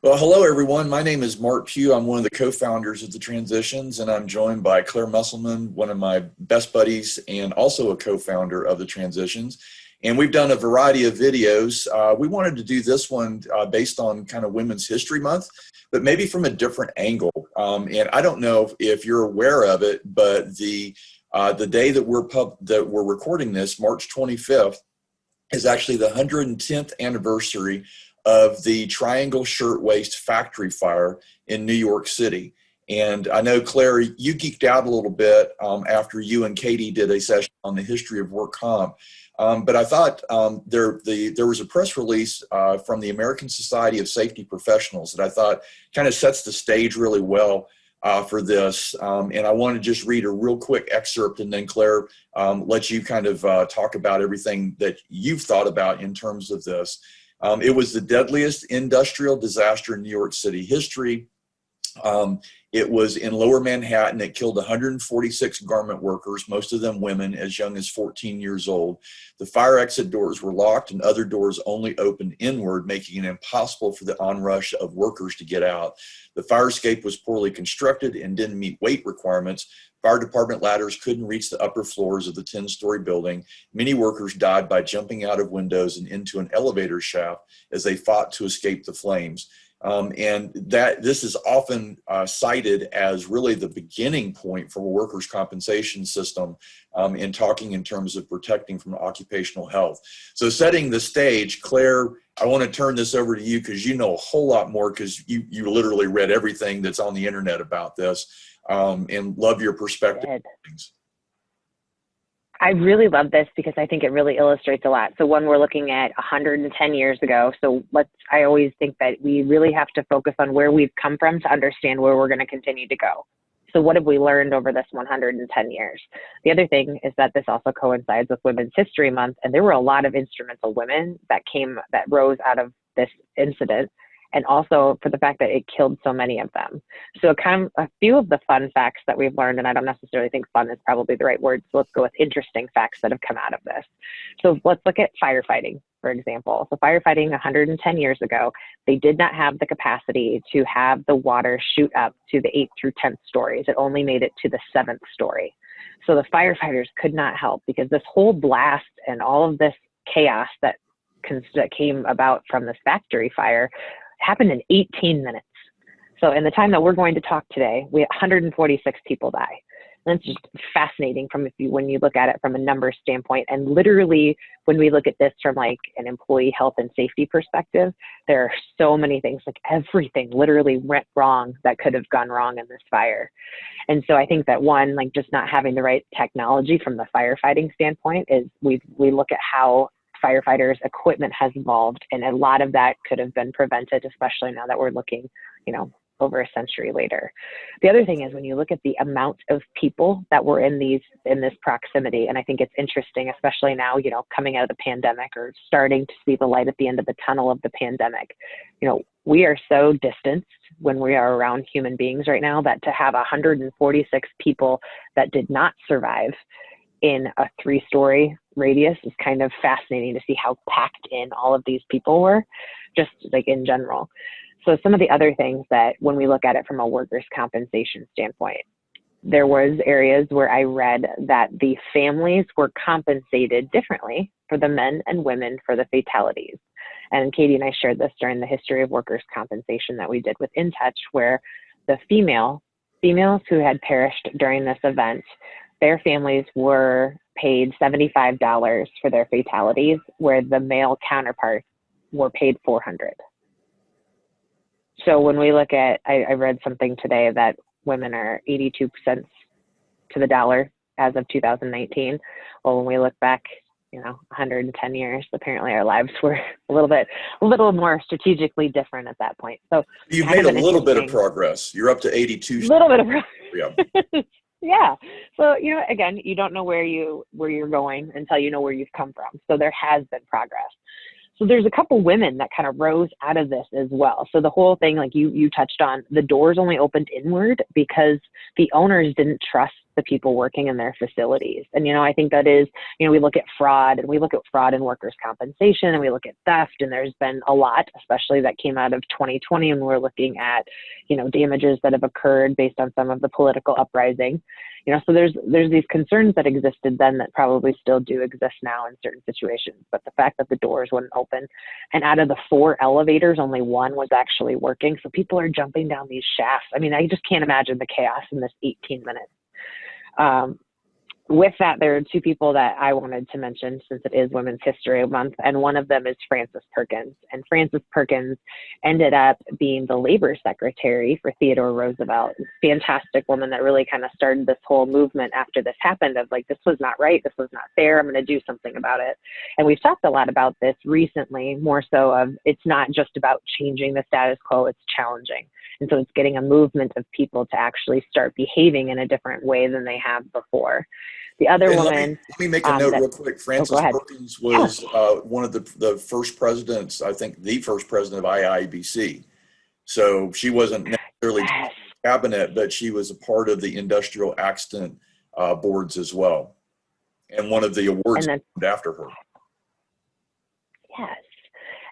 Well, hello everyone. My name is Mark Pew. I'm one of the co-founders of the Transitions, and I'm joined by Claire Muselman, one of my best buddies, and also a co-founder of the Transitions. And we've done a variety of videos. We wanted to do this one based on kind of Women's History Month, but maybe from a different angle. And I don't know if you're aware of it, but the day that we're recording this, March 25th, is actually the 110th anniversary of the Triangle Shirtwaist Factory fire in New York City. And I know, Claire, you geeked out a little bit after you and Katie did a session on the history of work comp. But I thought there was a press release from the American Society of Safety Professionals that I thought kind of sets the stage really well for this. And I want to just read a real quick excerpt, and then Claire, let you kind of talk about everything that you've thought about in terms of this. It was the deadliest industrial disaster in New York City history. It was in Lower Manhattan. It killed 146 garment workers, most of them women as young as 14 years old. The fire exit doors were locked and other doors only opened inward, making it impossible for the onrush of workers to get out. The fire escape was poorly constructed and didn't meet weight requirements. Fire department ladders couldn't reach the upper floors of the 10-story building. Many workers died by jumping out of windows and into an elevator shaft as they fought to escape the flames. And that this is often cited as really the beginning point for a workers' compensation system in talking in terms of protecting from occupational health. So setting the stage, Claire, I want to turn this over to you because you know a whole lot more because you literally read everything that's on the internet about this and love your perspective on things. I really love this because I think it really illustrates a lot. So when we're looking at 110 years ago, I always think that we really have to focus on where we've come from to understand where we're going to continue to go. So what have we learned over this 110 years? The other thing is that this also coincides with Women's History Month, and there were a lot of instrumental women that rose out of this incident, and also for the fact that it killed so many of them. So a few of the fun facts that we've learned, and I don't necessarily think fun is probably the right word, so let's go with interesting facts that have come out of this. So let's look at firefighting, for example. So firefighting 110 years ago, they did not have the capacity to have the water shoot up to the 8th through 10th stories. It only made it to the 7th story. So the firefighters could not help because this whole blast and all of this chaos that came about from this factory fire happened in 18 minutes. So in the time that we're going to talk today, we had 146 people die. And it's just fascinating when you look at it from a numbers standpoint. And literally, when we look at this from like an employee health and safety perspective, there are so many things, like everything literally went wrong that could have gone wrong in this fire. And so I think that one, like just not having the right technology from the firefighting standpoint is we look at how firefighters' equipment has evolved, and a lot of that could have been prevented, especially now that we're looking, over a century later. The other thing is when you look at the amount of people that were in this proximity, and I think it's interesting, especially now, coming out of the pandemic or starting to see the light at the end of the tunnel of the pandemic, we are so distanced when we are around human beings right now that to have 146 people that did not survive in a 3-story radius is kind of fascinating to see how packed in all of these people were, just like in general. So some of the other things that when we look at it from a workers' compensation standpoint, there was areas where I read that the families were compensated differently for the men and women for the fatalities. And Katie and I shared this during the history of workers' compensation that we did with In Touch, where the females who had perished during this event, their families were paid $75 for their fatalities, where the male counterparts were paid $400. So when we look at, I read something today that women are 82 cents to the dollar as of 2019. Well, when we look back, 110 years, apparently our lives were a little more strategically different at that point. So you've made a little bit of progress. You're up to 82. A little bit of progress. Yeah. Yeah. So, again, you don't know where you're going until you know where you've come from. So there has been progress. So there's a couple women that kind of rose out of this as well. So the whole thing, like you touched on, the doors only opened inward because the owners didn't trust the people working in their facilities. And, I think that is, we look at fraud, and we look at fraud in workers' compensation, and we look at theft, and there's been a lot, especially that came out of 2020, and we're looking at, damages that have occurred based on some of the political uprising. So there's these concerns that existed then that probably still do exist now in certain situations. But the fact that the doors wouldn't open, and out of the 4 elevators, only 1 was actually working. So people are jumping down these shafts. I mean, I just can't imagine the chaos in this 18 minutes. With that, there are 2 people that I wanted to mention since it is Women's History Month, and one of them is Frances Perkins. And Frances Perkins ended up being the labor secretary for Theodore Roosevelt. Fantastic woman that really kind of started this whole movement after this happened of like, this was not right, this was not fair, I'm going to do something about it. And we've talked a lot about this recently, more so of it's not just about changing the status quo, it's challenging. And so it's getting a movement of people to actually start behaving in a different way than they have before. The other woman. Let me make a note real quick. Frances Perkins was one of the first presidents, I think the first president of IIBC. So she wasn't necessarily in the cabinet, but she was a part of the industrial accident boards as well. And one of the awards named after her. Yes.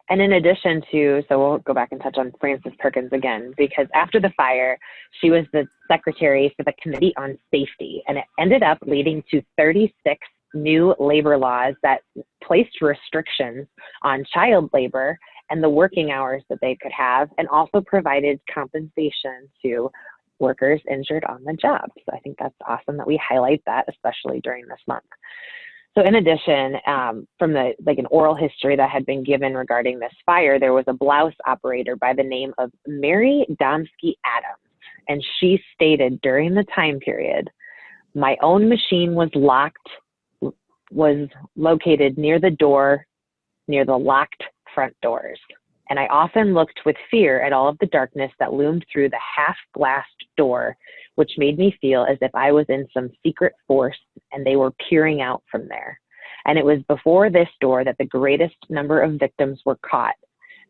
And in addition to, so we'll go back and touch on Frances Perkins again, because after the fire, she was the secretary for the Committee on Safety, and it ended up leading to 36 new labor laws that placed restrictions on child labor and the working hours that they could have, and also provided compensation to workers injured on the job. So I think that's awesome that we highlight that, especially during this month. So in addition, from an oral history that had been given regarding this fire, there was a blouse operator by the name of Mary Domsky Adams. And she stated during the time period, my own machine was located near the door, near the locked front doors. And I often looked with fear at all of the darkness that loomed through the half-glassed door, which made me feel as if I was in some secret force and they were peering out from there. And it was before this door that the greatest number of victims were caught.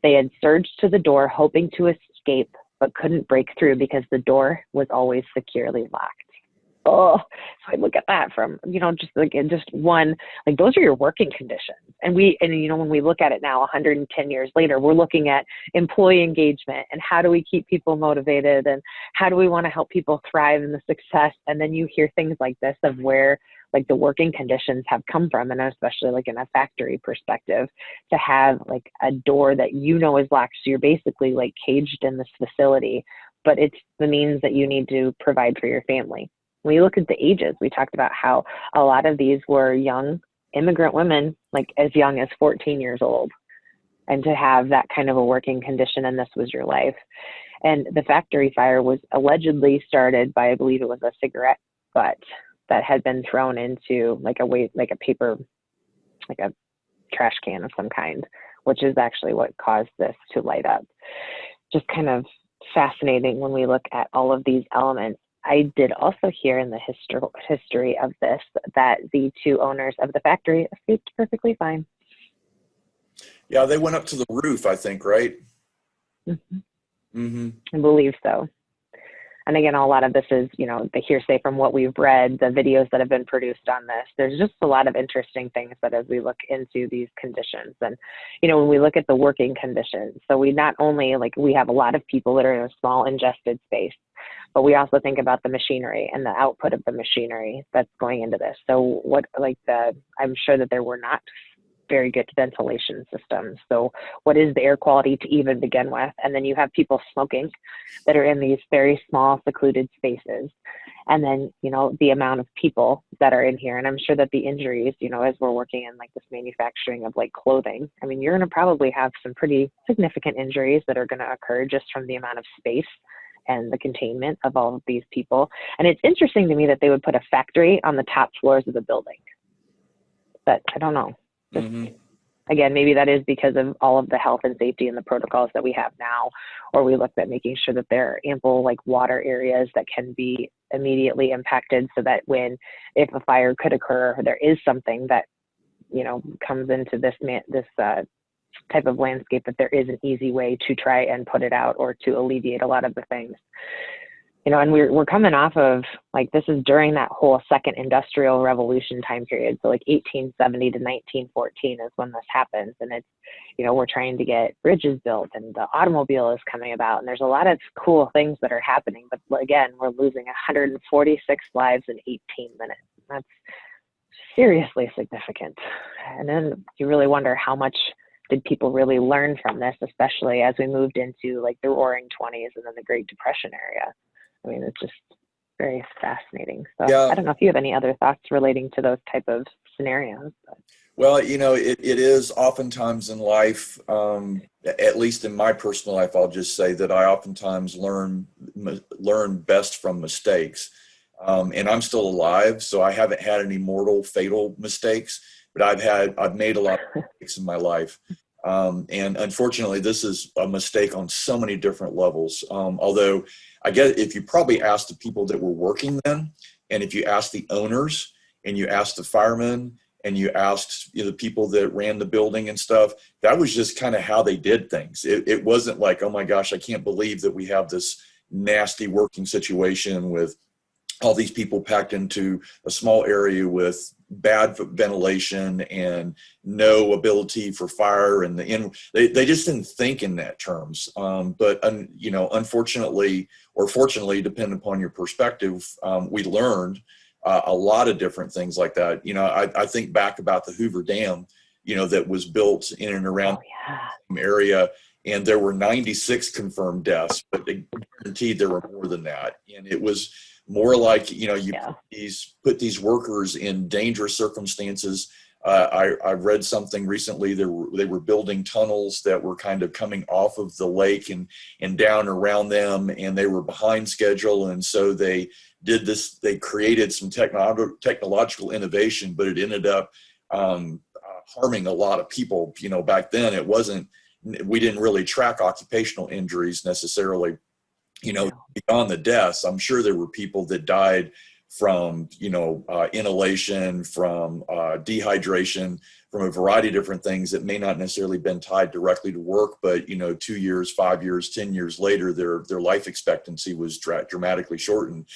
They had surged to the door hoping to escape, but couldn't break through because the door was always securely locked. Oh, so I look at that from, just one, like those are your working conditions. And when we look at it now, 110 years later, we're looking at employee engagement and how do we keep people motivated and how do we want to help people thrive in the success. And then you hear things like this of where like the working conditions have come from, and especially like in a factory perspective, to have like a door that is locked. So you're basically like caged in this facility, but it's the means that you need to provide for your family. When you look at the ages, we talked about how a lot of these were young immigrant women, like as young as 14 years old, and to have that kind of a working condition, and this was your life. And the factory fire was allegedly started by, I believe it was a cigarette butt that had been thrown into like a paper, like a trash can of some kind, which is actually what caused this to light up. Just kind of fascinating when we look at all of these elements. I did also hear in the history of this that the 2 owners of the factory escaped perfectly fine. Yeah, they went up to the roof, I think, right? Mm-hmm. Mm-hmm. I believe so. And again, a lot of this is, the hearsay from what we've read, the videos that have been produced on this. There's just a lot of interesting things that as we look into these conditions and, when we look at the working conditions, so we not only we have a lot of people that are in a small ingested space, but we also think about the machinery and the output of the machinery that's going into this. So I'm sure that there were not very good ventilation systems. So what is the air quality to even begin with? And then you have people smoking that are in these very small secluded spaces. And then, the amount of people that are in here. And I'm sure that the injuries, as we're working in this manufacturing of clothing, I mean, you're going to probably have some pretty significant injuries that are going to occur just from the amount of space and the containment of all of these people. And it's interesting to me that they would put a factory on the top floors of the building. But I don't know. Mm-hmm. Again, maybe that is because of all of the health and safety and the protocols that we have now, or we looked at making sure that there are ample water areas that can be immediately impacted so that if a fire could occur, there is something that, comes into this type of landscape, that there is an easy way to try and put it out or to alleviate a lot of the things. and we're coming off of, like, this is during that whole second industrial revolution time period. So like 1870 to 1914 is when this happens. And it's, we're trying to get bridges built and the automobile is coming about. And there's a lot of cool things that are happening. But again, we're losing 146 lives in 18 minutes. That's seriously significant. And then you really wonder, how much did people really learn from this, especially as we moved into like the Roaring 20s and then the Great Depression area. I mean, it's just very fascinating. So Yeah. I don't know if you have any other thoughts relating to those type of scenarios. But. Well, it is oftentimes in life, at least in my personal life, I'll just say that I oftentimes learn best from mistakes. And I'm still alive, so I haven't had any mortal, fatal mistakes, but I've made a lot of mistakes in my life. And unfortunately, this is a mistake on so many different levels. Although I guess if you probably asked the people that were working then, and if you asked the owners and you asked the firemen and you asked the people that ran the building and stuff, that was just kind of how they did things. It wasn't like, oh my gosh, I can't believe that we have this nasty working situation with all these people packed into a small area with bad ventilation and no ability for fire, and they just didn't think in that terms. But unfortunately or fortunately, depending upon your perspective, we learned a lot of different things like that. I think back about the Hoover Dam, that was built in and around the area, and there were 96 confirmed deaths, but they guaranteed there were more than that, and it was more like, put these workers in dangerous circumstances. I read something recently, they were building tunnels that were kind of coming off of the lake and down around them, and they were behind schedule. And so they did this, they created some technological innovation, but it ended up harming a lot of people. Back then we didn't really track occupational injuries necessarily. Beyond the deaths, I'm sure there were people that died from, inhalation, from dehydration, from a variety of different things that may not necessarily been tied directly to work, but 2 years, 5 years, 10 years later, their life expectancy was dramatically shortened.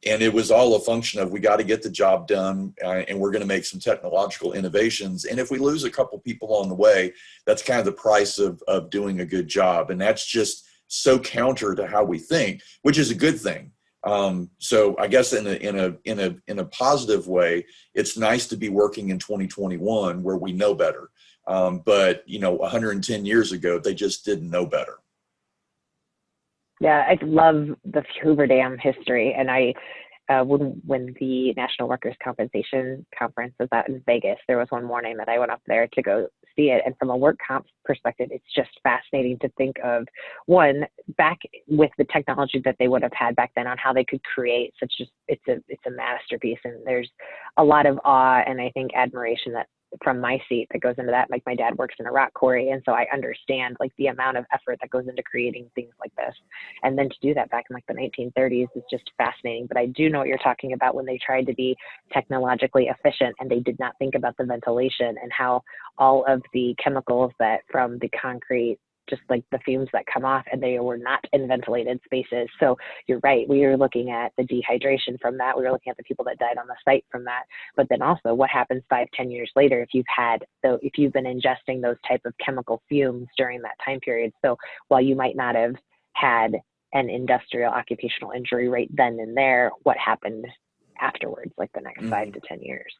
And it was all a function of, we got to get the job done, and we're going to make some technological innovations. And if we lose a couple people on the way, that's kind of the price of doing a good job. And that's just so counter to how we think, which is a good thing. So I guess in a positive way, it's nice to be working in 2021 where we know better. But 110 years ago, they just didn't know better. Yeah, I love the Hoover Dam history, and when the National Workers' Compensation Conference was out in Vegas, there was one morning that I went up there to go see it. And from a work comp perspective, it's just fascinating to think of, one, back with the technology that they would have had back then on how they could create it's a masterpiece. And there's a lot of awe and I think admiration that from my seat that goes into that. Like, my dad works in a rock quarry, and so I understand like the amount of effort that goes into creating things like this. And then to do that back in like the 1930s is just fascinating. But I do know what you're talking about when they tried to be technologically efficient and they did not think about the ventilation and how all of the chemicals that from the concrete, just like the fumes that come off, and they were not in ventilated spaces. So you're right. We were looking at the dehydration from that. We were looking at the people that died on the site from that. But then also what happens 5-10 years later if you've been ingesting those type of chemical fumes during that time period. So while you might not have had an industrial occupational injury right then and there, what happened afterwards, like the next 5 to 10 years?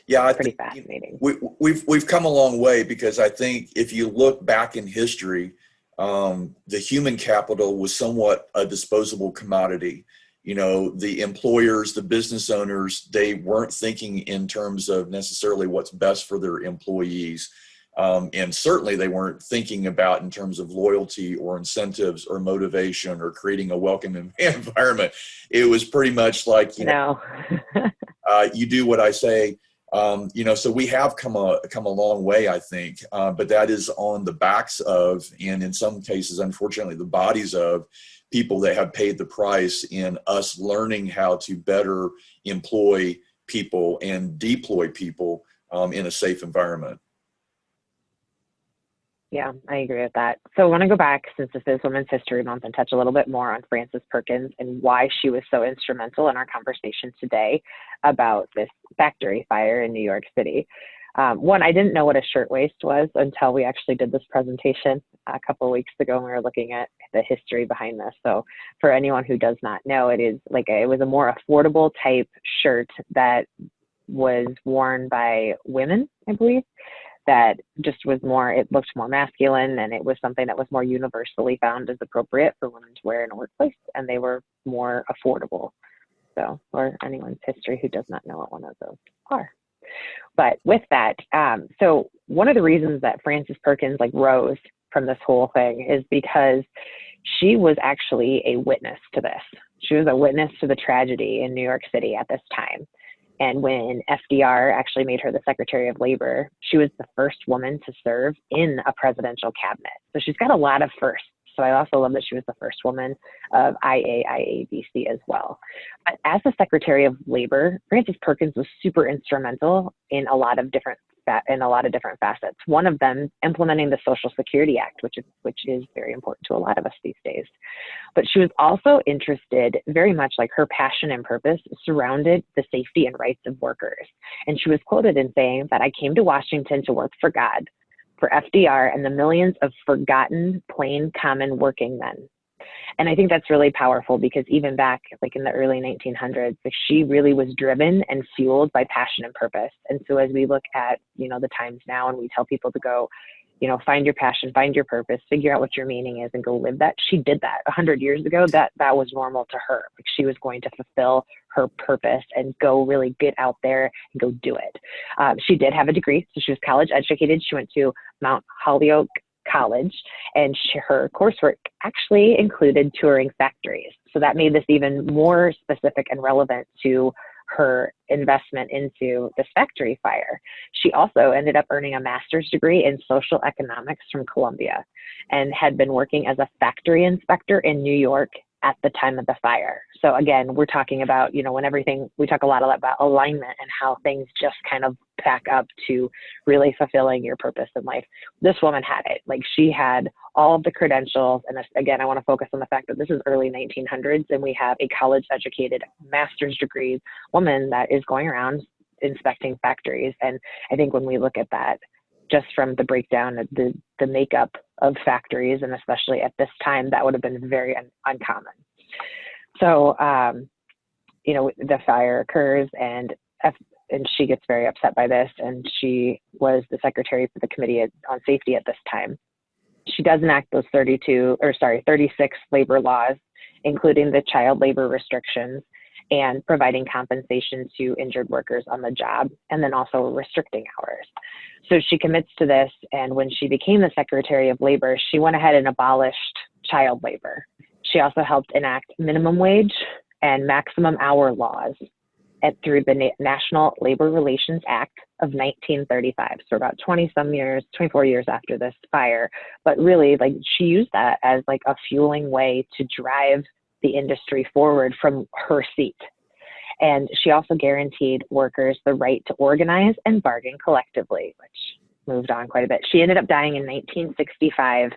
Yeah, I pretty think fascinating. We've come a long way, because I think if you look back in history, the human capital was somewhat a disposable commodity. The employers, the business owners, they weren't thinking in terms of necessarily what's best for their employees. And certainly they weren't thinking about in terms of loyalty or incentives or motivation or creating a welcoming environment. It was pretty much like, you do what I say. So we have come a long way, I think, but that is on the backs of, and in some cases, unfortunately, the bodies of people that have paid the price in us learning how to better employ people and deploy people in a safe environment. Yeah, I agree with that. So I want to go back, since this is Women's History Month, and touch a little bit more on Frances Perkins and why she was so instrumental in our conversation today about this factory fire in New York City. One, I didn't know what a shirtwaist was until we actually did this presentation a couple of weeks ago, and we were looking at the history behind this. So for anyone who does not know, it was a more affordable type shirt that was worn by women, I believe, that just was more, it looked more masculine, and it was something that was more universally found as appropriate for women to wear in a workplace, and they were more affordable. So, or anyone's history who does not know what one of those are. But with that, so one of the reasons that Frances Perkins rose from this whole thing is because she was actually a witness to this. She was a witness to the tragedy in New York City at this time. And when FDR actually made her the Secretary of Labor, she was the first woman to serve in a presidential cabinet. So she's got a lot of firsts. So I also love that she was the first woman of IAIABC as well. But as the Secretary of Labor, Frances Perkins was super instrumental in a lot of different facets. One of them implementing the Social Security Act, which is very important to a lot of us these days. But she was also interested, very much like her passion and purpose surrounded the safety and rights of workers. And she was quoted in saying that, "I came to Washington to work for God, for FDR and the millions of forgotten, plain, common working men." And I think that's really powerful, because even back in the early 1900s, she really was driven and fueled by passion and purpose. And so as we look at, the times now, and we tell people to go, find your passion, find your purpose, figure out what your meaning is, and go live that. She did that 100 years ago. That was normal to her. She was going to fulfill her purpose and go really get out there and go do it. She did have a degree, so she was college educated. She went to Mount Holyoke College, and her coursework actually included touring factories. So that made this even more specific and relevant to her investment into this factory fire. She also ended up earning a master's degree in social economics from Columbia, and had been working as a factory inspector in New York at the time of the fire. So again, we're talking about, we talk a lot about alignment and how things just kind of back up to really fulfilling your purpose in life. This woman had it. She had all of the credentials. And again, I want to focus on the fact that this is early 1900s, and we have a college educated master's degree woman that is going around inspecting factories. And I think when we look at that, just from the breakdown of the makeup of factories, and especially at this time, that would have been very uncommon. So, the fire occurs, and she gets very upset by this, and she was the secretary for the Committee on Safety at this time. She does enact those 36 labor laws, including the child labor restrictions and providing compensation to injured workers on the job, and then also restricting hours. So she commits to this, and when she became the Secretary of Labor, she went ahead and abolished child labor. She also helped enact minimum wage and maximum hour laws through the National Labor Relations Act of 1935. So about 24 years after this fire. But really, she used that as a fueling way to drive the industry forward from her seat. And she also guaranteed workers the right to organize and bargain collectively, which moved on quite a bit. She ended up dying in 1965,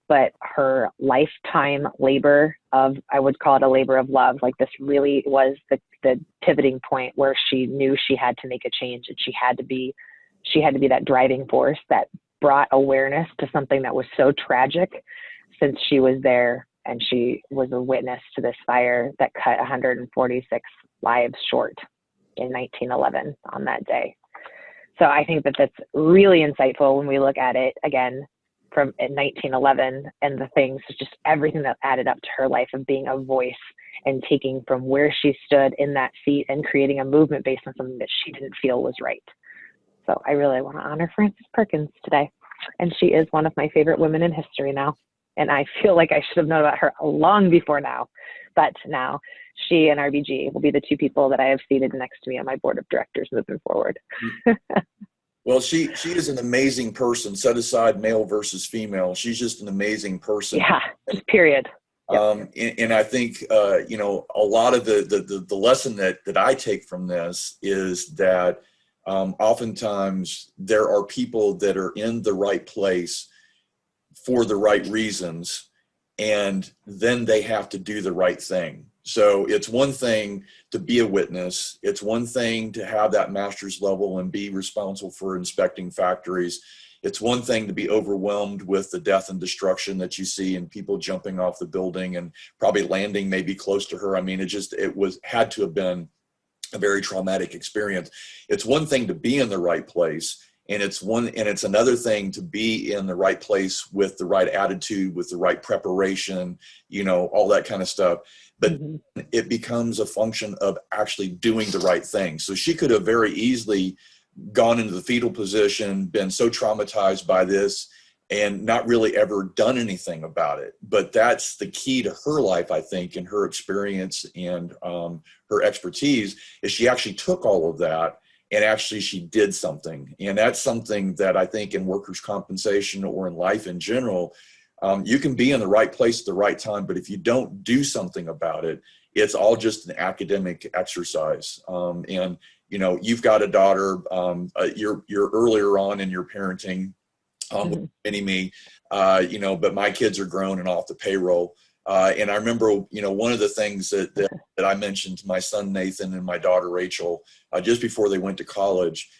but her lifetime labor I would call it a labor of love. This really was the pivoting point where she knew she had to make a change, and she had to be that driving force that brought awareness to something that was so tragic, since she was there and she was a witness to this fire that cut 146 lives short in 1911 on that day. So I think that that's really insightful when we look at it again from 1911, and the things, just everything that added up to her life of being a voice and taking from where she stood in that seat and creating a movement based on something that she didn't feel was right. So I really want to honor Frances Perkins today. And she is one of my favorite women in history now. And I feel like I should have known about her long before now. But now she and RBG will be the two people that I have seated next to me on my board of directors moving forward. Well, she is an amazing person. Set aside male versus female. She's just an amazing person. Yeah, period. Yep. And I think, a lot of the lesson that I take from this is that oftentimes there are people that are in the right place for the right reasons, and then they have to do the right thing. So it's one thing to be a witness. It's one thing to have that master's level and be responsible for inspecting factories. It's one thing to be overwhelmed with the death and destruction that you see and people jumping off the building and probably landing maybe close to her. I mean, had to have been a very traumatic experience. It's one thing to be in the right place, and it's another thing to be in the right place with the right attitude, with the right preparation, all that kind of stuff. But it becomes a function of actually doing the right thing. So she could have very easily gone into the fetal position, been so traumatized by this, and not really ever done anything about it. But that's the key to her life, I think, and her experience and her expertise, is she actually took all of that and actually she did something. And that's something that I think in workers' compensation or in life in general, you can be in the right place at the right time, but if you don't do something about it, it's all just an academic exercise. And you've got a daughter, you're earlier on in your parenting, with me, but my kids are grown and off the payroll. And I remember, one of the things that I mentioned to my son, Nathan, and my daughter, Rachel, just before they went to college,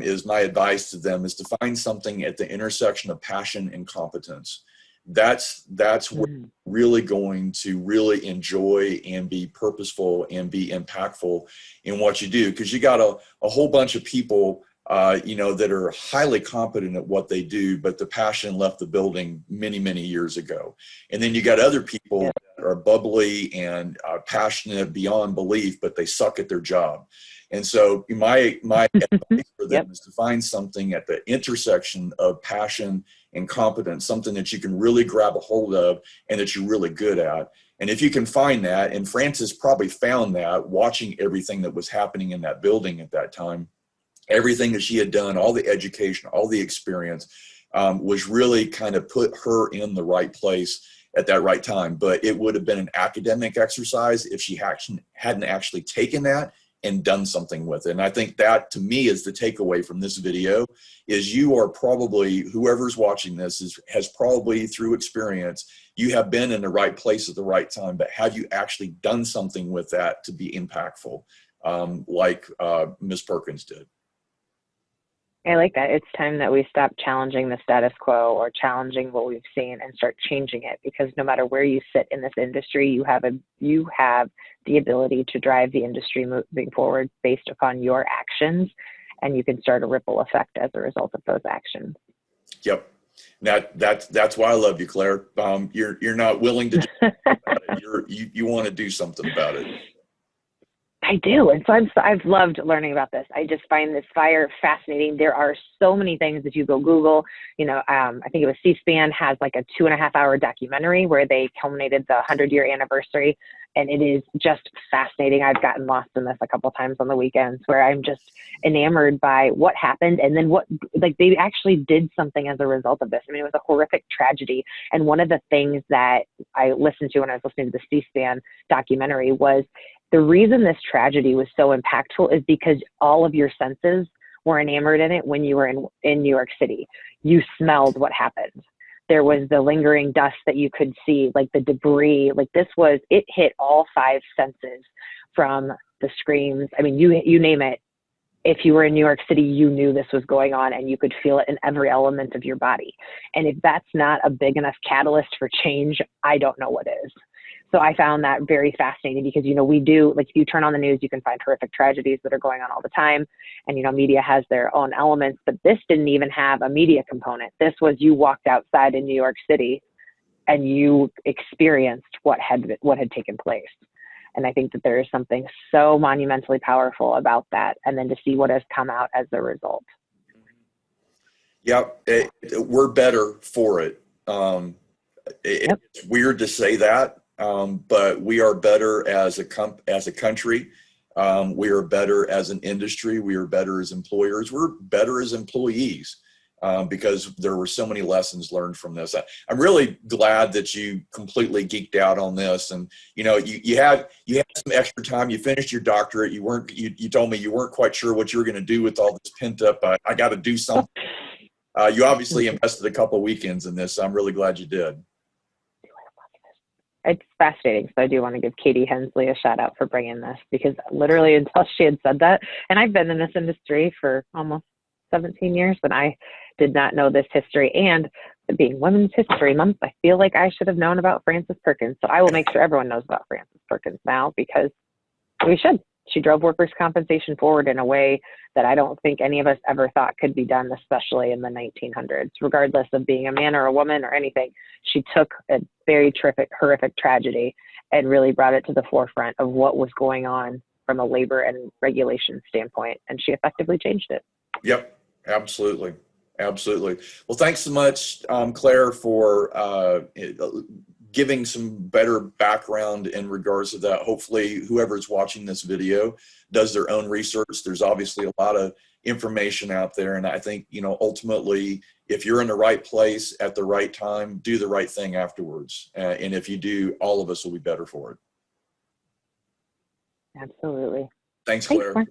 is my advice to them is to find something at the intersection of passion and competence. That's what you're really going to really enjoy and be purposeful and be impactful in what you do. Because you got a whole bunch of people, that are highly competent at what they do, but the passion left the building many, many years ago. And then you got other people that are bubbly and passionate beyond belief, but they suck at their job. And so my advice for them is to find something at the intersection of passion and competence, something that you can really grab a hold of and that you're really good at. And if you can find that, and Frances probably found that watching everything that was happening in that building at that time, everything that she had done, all the education, all the experience, was really kind of put her in the right place at that right time. But it would have been an academic exercise if she hadn't actually taken that and done something with it. And I think that, to me, is the takeaway from this video, is you are probably, whoever's watching this has probably, through experience, you have been in the right place at the right time, but have you actually done something with that to be impactful, like Ms. Perkins did? I like that. It's time that we stop challenging the status quo or challenging what we've seen and start changing it, because no matter where you sit in this industry, you have the ability to drive the industry moving forward based upon your actions, and you can start a ripple effect as a result of those actions. Yep. That's why I love you, Claire. You're not willing to do something about it. You want to do something about it. I do. And so I've loved learning about this. I just find this fire fascinating. There are so many things that you go Google, I think it was C-SPAN has like a 2.5-hour documentary where they culminated the 100-year anniversary. And it is just fascinating. I've gotten lost in this a couple of times on the weekends, where I'm just enamored by what happened. And then they actually did something as a result of this. I mean, it was a horrific tragedy. And one of the things that I listened to when I was listening to the C-SPAN documentary was, the reason this tragedy was so impactful is because all of your senses were enamored in it when you were in New York City. You smelled what happened. There was the lingering dust that you could see, like the debris, it hit all 5 senses, from the screams. I mean, you name it. If you were in New York City, you knew this was going on and you could feel it in every element of your body. And if that's not a big enough catalyst for change, I don't know what is. So I found that very fascinating, because, we do, like, if you turn on the news, you can find horrific tragedies that are going on all the time. And, media has their own elements, but this didn't even have a media component. This was, you walked outside in New York City and you experienced what had taken place. And I think that there is something so monumentally powerful about that. And then to see what has come out as a result. Yeah, we're better for it. It's weird to say that. But we are better as a country. We are better as an industry. We are better as employers. We're better as employees, because there were so many lessons learned from this. I'm really glad that you completely geeked out on this, and you had some extra time. You finished your doctorate. You told me you weren't quite sure what you were going to do with all this pent up. I got to do something. You obviously invested a couple weekends in this, so I'm really glad you did. It's fascinating. So I do want to give Katie Hensley a shout out for bringing this, because literally until she had said that, and I've been in this industry for almost 17 years, but I did not know this history. And being Women's History Month, I feel like I should have known about Frances Perkins. So I will make sure everyone knows about Frances Perkins now, because we should. She drove workers' compensation forward in a way that I don't think any of us ever thought could be done, especially in the 1900s, regardless of being a man or a woman or anything. She took a very horrific tragedy and really brought it to the forefront of what was going on from a labor and regulation standpoint, and she effectively changed it. Yep, absolutely. Absolutely. Well, thanks so much, Claire, for giving some better background in regards to that. Hopefully, whoever's watching this video does their own research. There's obviously a lot of information out there. And I think, ultimately, if you're in the right place at the right time, do the right thing afterwards. And if you do, all of us will be better for it. Absolutely. Thanks, Claire. Thanks, Mark.